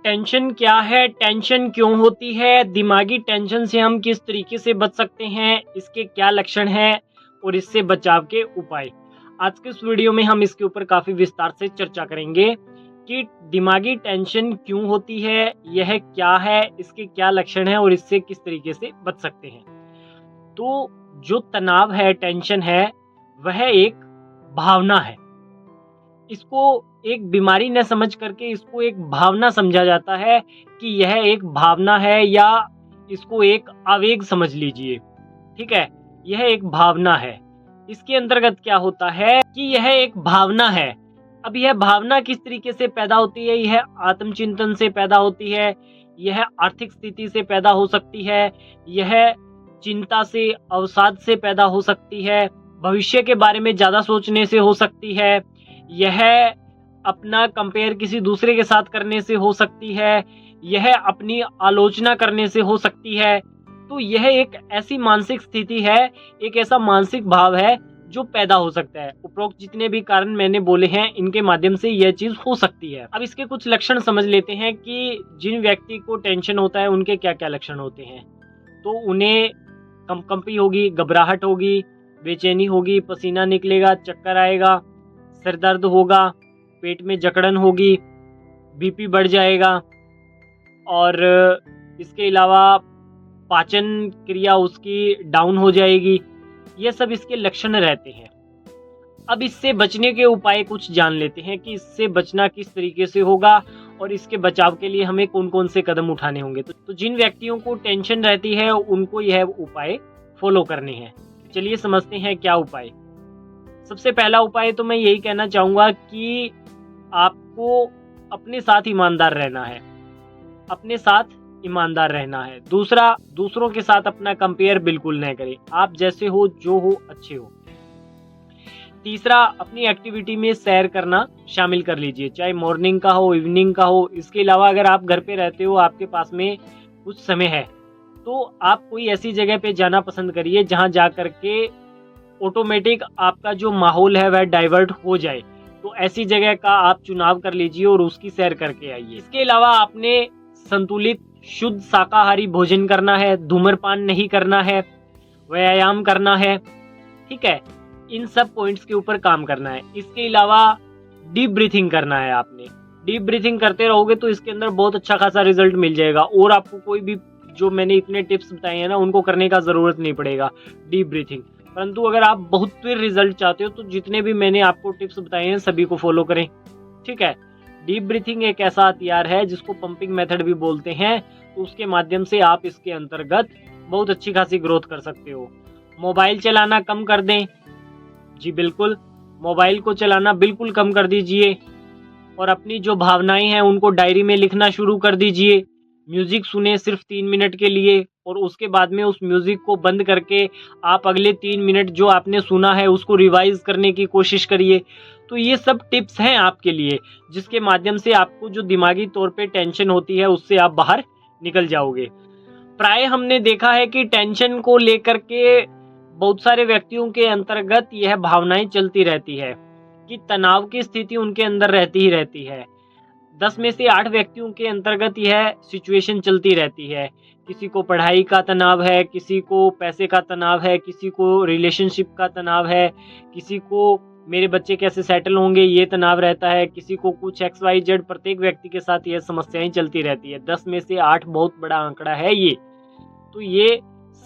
Tension क्या है, tension क्यों होती है, दिमागी टेंशन से हम किस तरीके से बच सकते हैं, इसके क्या लक्षण हैं और इससे बचाव के उपाय। आज के इस वीडियो में हम इसके ऊपर काफ़ी विस्तार से चर्चा करेंगे कि दिमागी टेंशन क्यों होती है, यह क्या है, इसके क्या लक्षण हैं और इससे किस तरीके से बच सकते हैं। तो जो तनाव है, टेंशन है, वह एक भावना है। इसको एक बीमारी न समझ करके इसको एक भावना समझा जाता है कि यह एक भावना है, या इसको एक आवेग समझ लीजिए। ठीक है, यह एक भावना है। इसके अंतर्गत क्या होता है कि यह एक भावना है। अब यह भावना किस तरीके से पैदा होती है? यह आत्मचिंतन से पैदा होती है, यह आर्थिक स्थिति से पैदा हो सकती है, यह चिंता से, अवसाद से पैदा हो सकती है, भविष्य के बारे में ज्यादा सोचने से हो सकती है, यह अपना कंपेयर किसी दूसरे के साथ करने से हो सकती है, यह अपनी आलोचना करने से हो सकती है। तो यह एक ऐसी मानसिक स्थिति है, एक ऐसा मानसिक भाव है जो पैदा हो सकता है। उपरोक्त जितने भी कारण मैंने बोले हैं, इनके माध्यम से यह चीज हो सकती है। अब इसके कुछ लक्षण समझ लेते हैं कि जिन व्यक्ति को टेंशन होता है उनके क्या क्या लक्षण होते हैं। तो उन्हें कंपी होगी, घबराहट होगी, बेचैनी होगी, पसीना निकलेगा, चक्कर आएगा, सिर दर्द होगा, पेट में जकड़न होगी, बीपी बढ़ जाएगा, और इसके अलावा पाचन क्रिया उसकी डाउन हो जाएगी। ये सब इसके लक्षण रहते हैं। अब इससे बचने के उपाय कुछ जान लेते हैं कि इससे बचना किस तरीके से होगा और इसके बचाव के लिए हमें कौन कौन से कदम उठाने होंगे। तो जिन व्यक्तियों को टेंशन रहती है उनको यह उपाय फॉलो करने हैं। चलिए समझते हैं क्या उपाय। सबसे पहला उपाय तो मैं यही कहना चाहूँगा कि आपको अपने साथ ईमानदार रहना है, अपने साथ ईमानदार रहना है। दूसरा, दूसरों के साथ अपना कंपेयर बिल्कुल न करें। आप जैसे हो, जो हो, अच्छे हो। तीसरा, अपनी एक्टिविटी में सैर करना शामिल कर लीजिए, चाहे मॉर्निंग का हो, इवनिंग का हो। इसके अलावा अगर आप घर पे रहते हो, आपके पास में कुछ समय है, तो आप कोई ऐसी जगह पे जाना पसंद करिए जहाँ जा करके ऑटोमेटिक आपका जो माहौल है वह डाइवर्ट हो जाए। तो ऐसी जगह का आप चुनाव कर लीजिए और उसकी सैर करके आइए। इसके अलावा आपने संतुलित शुद्ध शाकाहारी भोजन करना है, धूम्रपान नहीं करना है, व्यायाम करना है। ठीक है, इन सब पॉइंट्स के ऊपर काम करना है। इसके अलावा डीप ब्रीथिंग करना है। आपने डीप ब्रीथिंग करते रहोगे तो इसके अंदर बहुत अच्छा खासा रिजल्ट मिल जाएगा, और आपको कोई भी जो मैंने इतने टिप्स बताए हैं ना, उनको करने का जरूरत नहीं पड़ेगा डीप ब्रीथिंग। परंतु अगर आप बहुत तेज रिजल्ट चाहते हो तो जितने भी मैंने आपको टिप्स बताए हैं सभी को फॉलो करें। ठीक है, डीप ब्रीथिंग एक ऐसा हथियार है जिसको पंपिंग मेथड भी बोलते हैं। तो उसके माध्यम से आप इसके अंतर्गत बहुत अच्छी खासी ग्रोथ कर सकते हो। मोबाइल चलाना कम कर दें। जी बिल्कुल, मोबाइल को चलाना बिल्कुल कम कर दीजिए और अपनी जो भावनाएं हैं उनको डायरी में लिखना शुरू कर दीजिए। म्यूजिक सुने सिर्फ 3 मिनट के लिए, और उसके बाद में उस म्यूजिक को बंद करके आप अगले 3 मिनट जो आपने सुना है उसको रिवाइज करने की कोशिश करिए। तो ये सब टिप्स हैं आपके लिए, जिसके माध्यम से आपको जो दिमागी तौर पे टेंशन होती है उससे आप बाहर निकल जाओगे। प्राय हमने देखा है कि टेंशन को लेकर के बहुत सारे व्यक्तियों के अंतर्गत यह भावनाएं चलती रहती है कि तनाव की स्थिति उनके अंदर रहती ही रहती है। 10 में से 8 व्यक्तियों के अंतर्गत यह सिचुएशन चलती रहती है। किसी को पढ़ाई का तनाव है, किसी को पैसे का तनाव है, किसी को रिलेशनशिप का तनाव है, किसी को मेरे बच्चे कैसे सेटल होंगे ये तनाव रहता है, किसी को कुछ XYZ। प्रत्येक व्यक्ति के साथ यह समस्याएं चलती रहती है। 10 में से 8 बहुत बड़ा आंकड़ा है ये। तो ये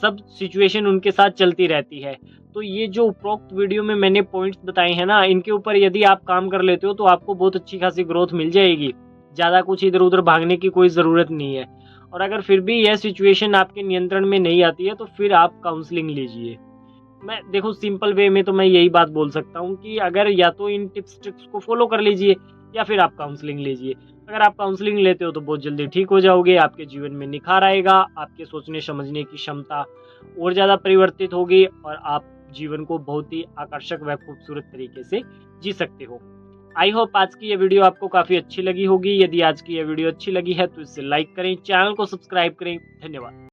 सब सिचुएशन उनके साथ चलती रहती है। तो ये जो उपरोक्त वीडियो में मैंने पॉइंट्स बताए हैं ना, इनके ऊपर यदि आप काम कर लेते हो तो आपको बहुत अच्छी खासी ग्रोथ मिल जाएगी। ज़्यादा कुछ इधर उधर भागने की कोई ज़रूरत नहीं है। और अगर फिर भी यह सिचुएशन आपके नियंत्रण में नहीं आती है तो फिर आप काउंसलिंग लीजिए। मैं देखो सिंपल वे में तो मैं यही बात बोल सकता हूँ कि अगर या तो इन टिप्स ट्रिक्स को फॉलो कर लीजिए या फिर आप काउंसलिंग लीजिए। अगर आप काउंसलिंग लेते हो तो बहुत जल्दी ठीक हो जाओगे, आपके जीवन में निखार आएगा, आपके सोचने समझने की क्षमता और ज़्यादा परिवर्तित होगी और आप जीवन को बहुत ही आकर्षक व खूबसूरत तरीके से जी सकते हो। आई होप आज की ये वीडियो आपको काफ़ी अच्छी लगी होगी। यदि आज की ये वीडियो अच्छी लगी है तो इसे लाइक करें, चैनल को सब्सक्राइब करें। धन्यवाद।